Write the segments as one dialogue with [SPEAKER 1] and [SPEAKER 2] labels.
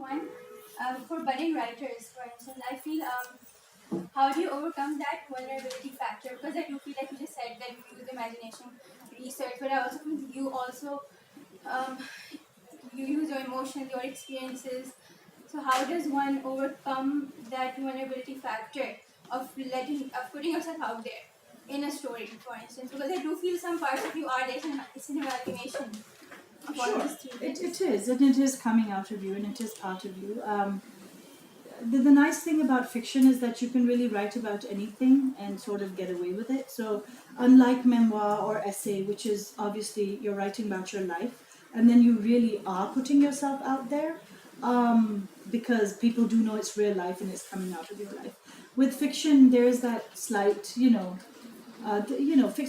[SPEAKER 1] one, for budding writers, for instance, I feel how do you overcome that vulnerability factor? Because I do feel like you just said that you use imagination, research, but I also feel you also um, you use your emotions, your experiences. So how does one overcome that vulnerability factor of putting yourself out there in a story, for instance? Because I do feel some parts of you are there, it's an evaluation of all
[SPEAKER 2] Sure,
[SPEAKER 1] these three things.
[SPEAKER 2] it is, and it is coming out of you, and it is part of you. The nice thing about fiction is that you can really write about anything and sort of get away with it. So, unlike memoir or essay, which is obviously you're writing about your life, and then you really are putting yourself out there, because people do know it's real life and it's coming out of your life. With fiction, there is that slight,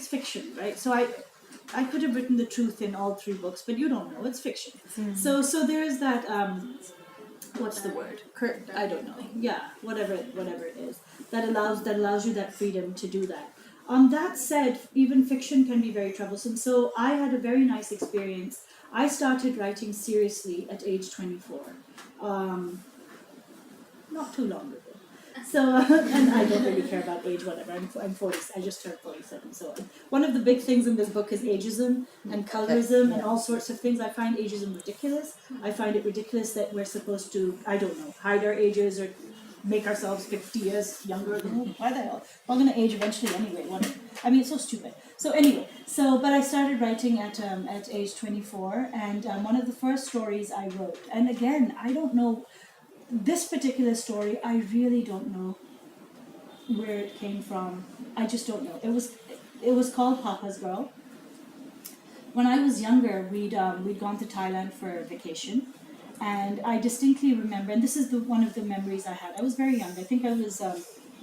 [SPEAKER 2] fiction, right? So I could have written the truth in all three books, but you don't know, it's fiction. So there is that. What's the word? I don't know. Yeah, whatever it is that allows you that freedom to do that. That said, even fiction can be very troublesome. So I had a very nice experience. I started writing seriously at age 24, not too long ago. So, and I don't really care about age, whatever. I'm 40, I just turned 47. So, one of the big things in this book is ageism and colorism and all sorts of things. I find ageism ridiculous. I find it ridiculous that we're supposed to, I don't know, hide our ages or make ourselves 50 years younger than why the hell? We're going to age eventually anyway. Whatever. I mean, it's so stupid. So, anyway, but I started writing at age 24, and one of the first stories I wrote, and again, I don't know. This particular story, I really don't know where it came from. I just don't know. It was called Papa's Girl. When I was younger, we'd gone to Thailand for vacation, and I distinctly remember. And this is one of the memories I had. I was very young. I think I was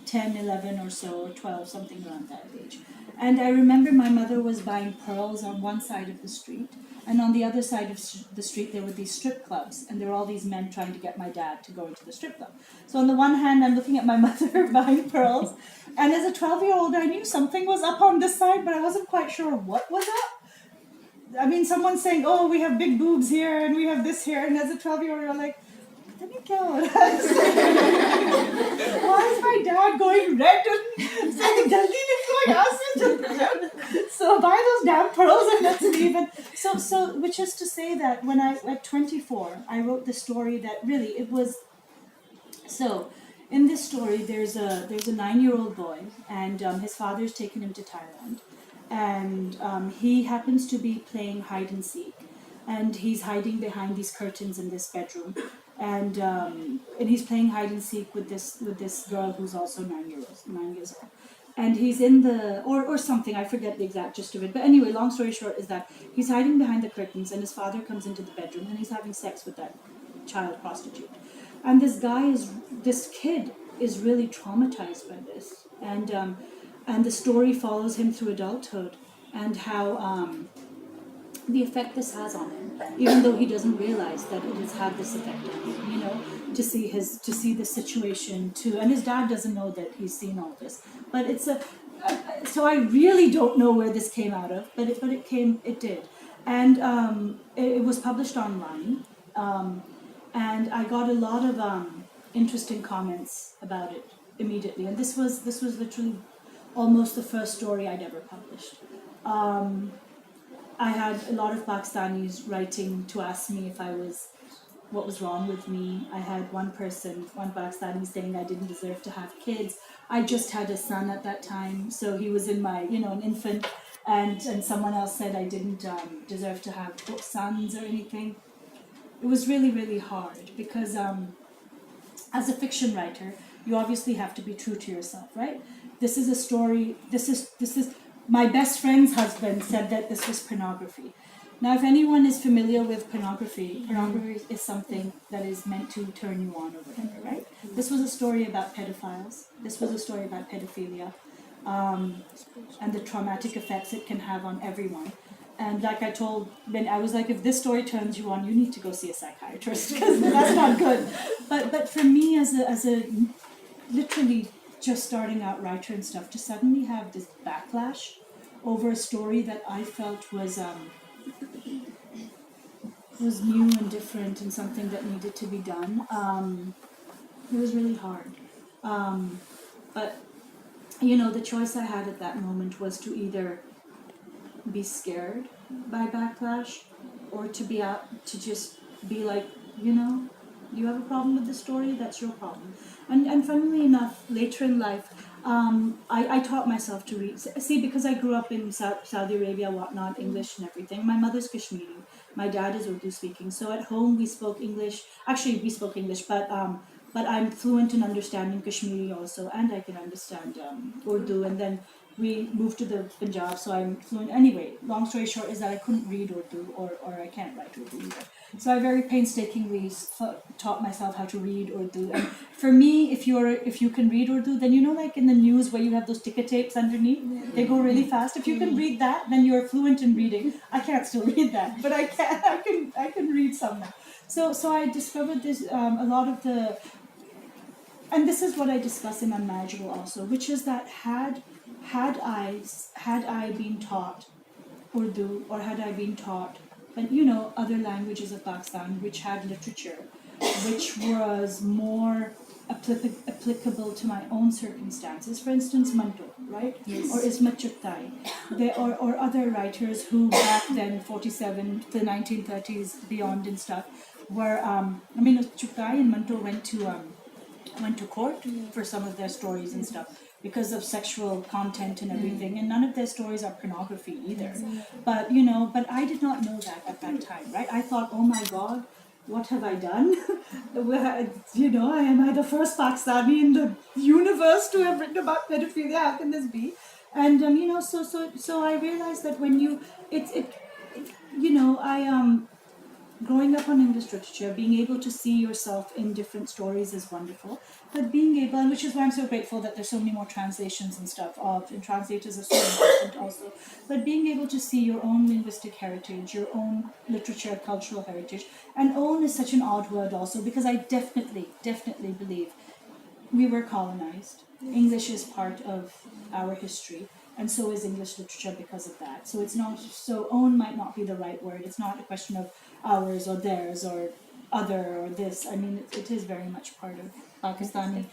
[SPEAKER 2] 10, 11 or so, or 12, something around that age. And I remember my mother was buying pearls on one side of the street, and on the other side of the street there were these strip clubs, and there were all these men trying to get my dad to go into the strip club. So on the one hand, I'm looking at my mother buying pearls, and as a 12-year-old, I knew something was up on this side, but I wasn't quite sure what was up. I mean, someone's saying, "Oh, we have big boobs here, and we have this here," and as a 12-year-old, you're like, let me go. Why is my dad going red and saying Jaldi so buy those damn pearls and let's leave it. So which is to say that when I at 24 I wrote the story that really it was. So in this story there's a 9-year-old boy, and his father's taken him to Thailand, and he happens to be playing hide and seek, and he's hiding behind these curtains in this bedroom, and he's playing hide and seek with this girl who's also 9 years old, and he's in the or something, I forget the exact gist of it, but anyway, long story short is that he's hiding behind the curtains, and his father comes into the bedroom, and he's having sex with that child prostitute, and this kid is really traumatized by this, and the story follows him through adulthood, and how the effect this has on him, even though he doesn't realize that it has had this effect on him, to see the situation too, and his dad doesn't know that he's seen all this, but it's so I really don't know where this came out of, but it did, and it was published online, and I got a lot of interesting comments about it immediately, and this was literally almost the first story I'd ever published. I had a lot of Pakistanis writing to ask me what was wrong with me. I had one Pakistani saying I didn't deserve to have kids. I just had a son at that time, so he was in my, an infant, and someone else said I didn't deserve to have sons or anything. It was really, really hard because as a fiction writer, you obviously have to be true to yourself, right? This is a story, this is my best friend's husband said that this was pornography. Now, if anyone is familiar with pornography is something that is meant to turn you on or whatever, right? This was a story about pedophiles. This was a story about pedophilia, and the traumatic effects it can have on everyone. And like I told Ben, I was like, if this story turns you on, you need to go see a psychiatrist because that's not good. But for me, as a literally just starting out writer and stuff, to suddenly have this backlash over a story that I felt was was new and different and something that needed to be done. It was really hard. But the choice I had at that moment was to either be scared by backlash or to be out to just be like, you have a problem with the story, that's your problem. And funnily enough, later in life, I taught myself to read. See, because I grew up in Saudi Arabia, whatnot, English and everything. My mother's Kashmiri, my dad is Urdu speaking. So at home we spoke English. Actually, we spoke English, but I'm fluent in understanding Kashmiri also, and I can understand Urdu. And then we moved to the Punjab, so I'm fluent. Anyway, long story short is that I couldn't read Urdu, or I can't write Urdu either. So I very painstakingly taught myself how to read Urdu. And for me, if you can read Urdu, then like in the news where you have those ticker tapes underneath, they go really fast. If you can read that, then you're fluent in reading. I can't still read that, but I can read some now. So I discovered this a lot of the. And this is what I discuss in Unmanageable also, which is that had I been taught Urdu, or had I been taught, other languages of Pakistan which had literature, which was more applicable to my own circumstances. For instance, Manto, right?
[SPEAKER 3] Yes.
[SPEAKER 2] Or Ismat Chugtai, or other writers who back then, 47, the 1930s, beyond and stuff, were, Chugtai and Manto went to court for some of their stories and stuff because of sexual content and everything, and none of their stories are pornography either. But I did not know that at that time, right? I thought, oh my God, what have I done? Am I the first Pakistani in the universe to have written about pedophilia? How can this be? And so I realized that when growing up on English literature, being able to see yourself in different stories is wonderful. But being able, and which is why I'm so grateful that there's so many more translations and stuff and translators are so important also. But being able to see your own linguistic heritage, your own literature, cultural heritage, and own is such an odd word also, because I definitely believe we were colonized. English is part of our history, and so is English literature because of that. So it's not, so own might not be the right word. It's not a question of ours or theirs or other or this. I mean, it is very much part of Pakistani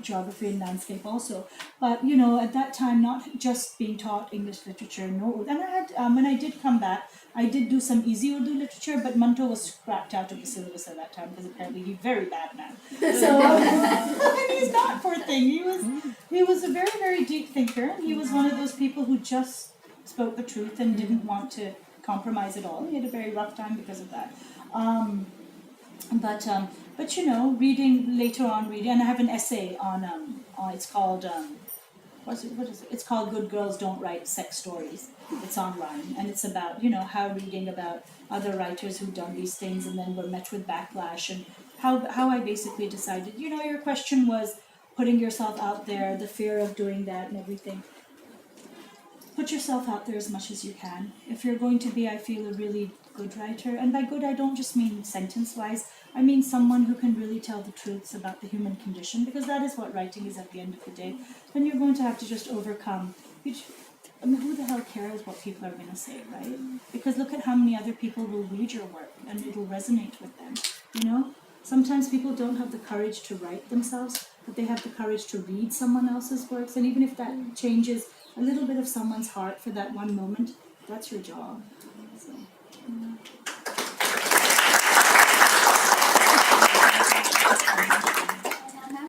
[SPEAKER 2] geography and landscape also. But at that time, not just being taught English literature, no. And I had when I did come back, I did do some easy Urdu literature, but Manto was scrapped out of the syllabus at that time because apparently he's very bad man. So and he's not, poor thing. He was a very, very deep thinker. He was one of those people who just spoke the truth and didn't want to compromise at all. He had a very rough time because of that. But reading later on, and I have an essay on it's called what is it? It's called Good Girls Don't Write Sex Stories. It's online, and it's about how reading about other writers who've done these things and then were met with backlash, and how I basically decided. Your question was putting yourself out there, the fear of doing that and everything. Put yourself out there as much as you can. If you're going to be, I feel, a really good writer, and by good I don't just mean sentence-wise, I mean someone who can really tell the truths about the human condition, because that is what writing is at the end of the day. Then you're going to have to just overcome. Who the hell cares what people are going to say, right? Because look at how many other people will read your work and it'll resonate with them, Sometimes people don't have the courage to write themselves, but they have the courage to read someone else's works, and even if that changes a little bit of someone's heart for that one moment, that's your job. So.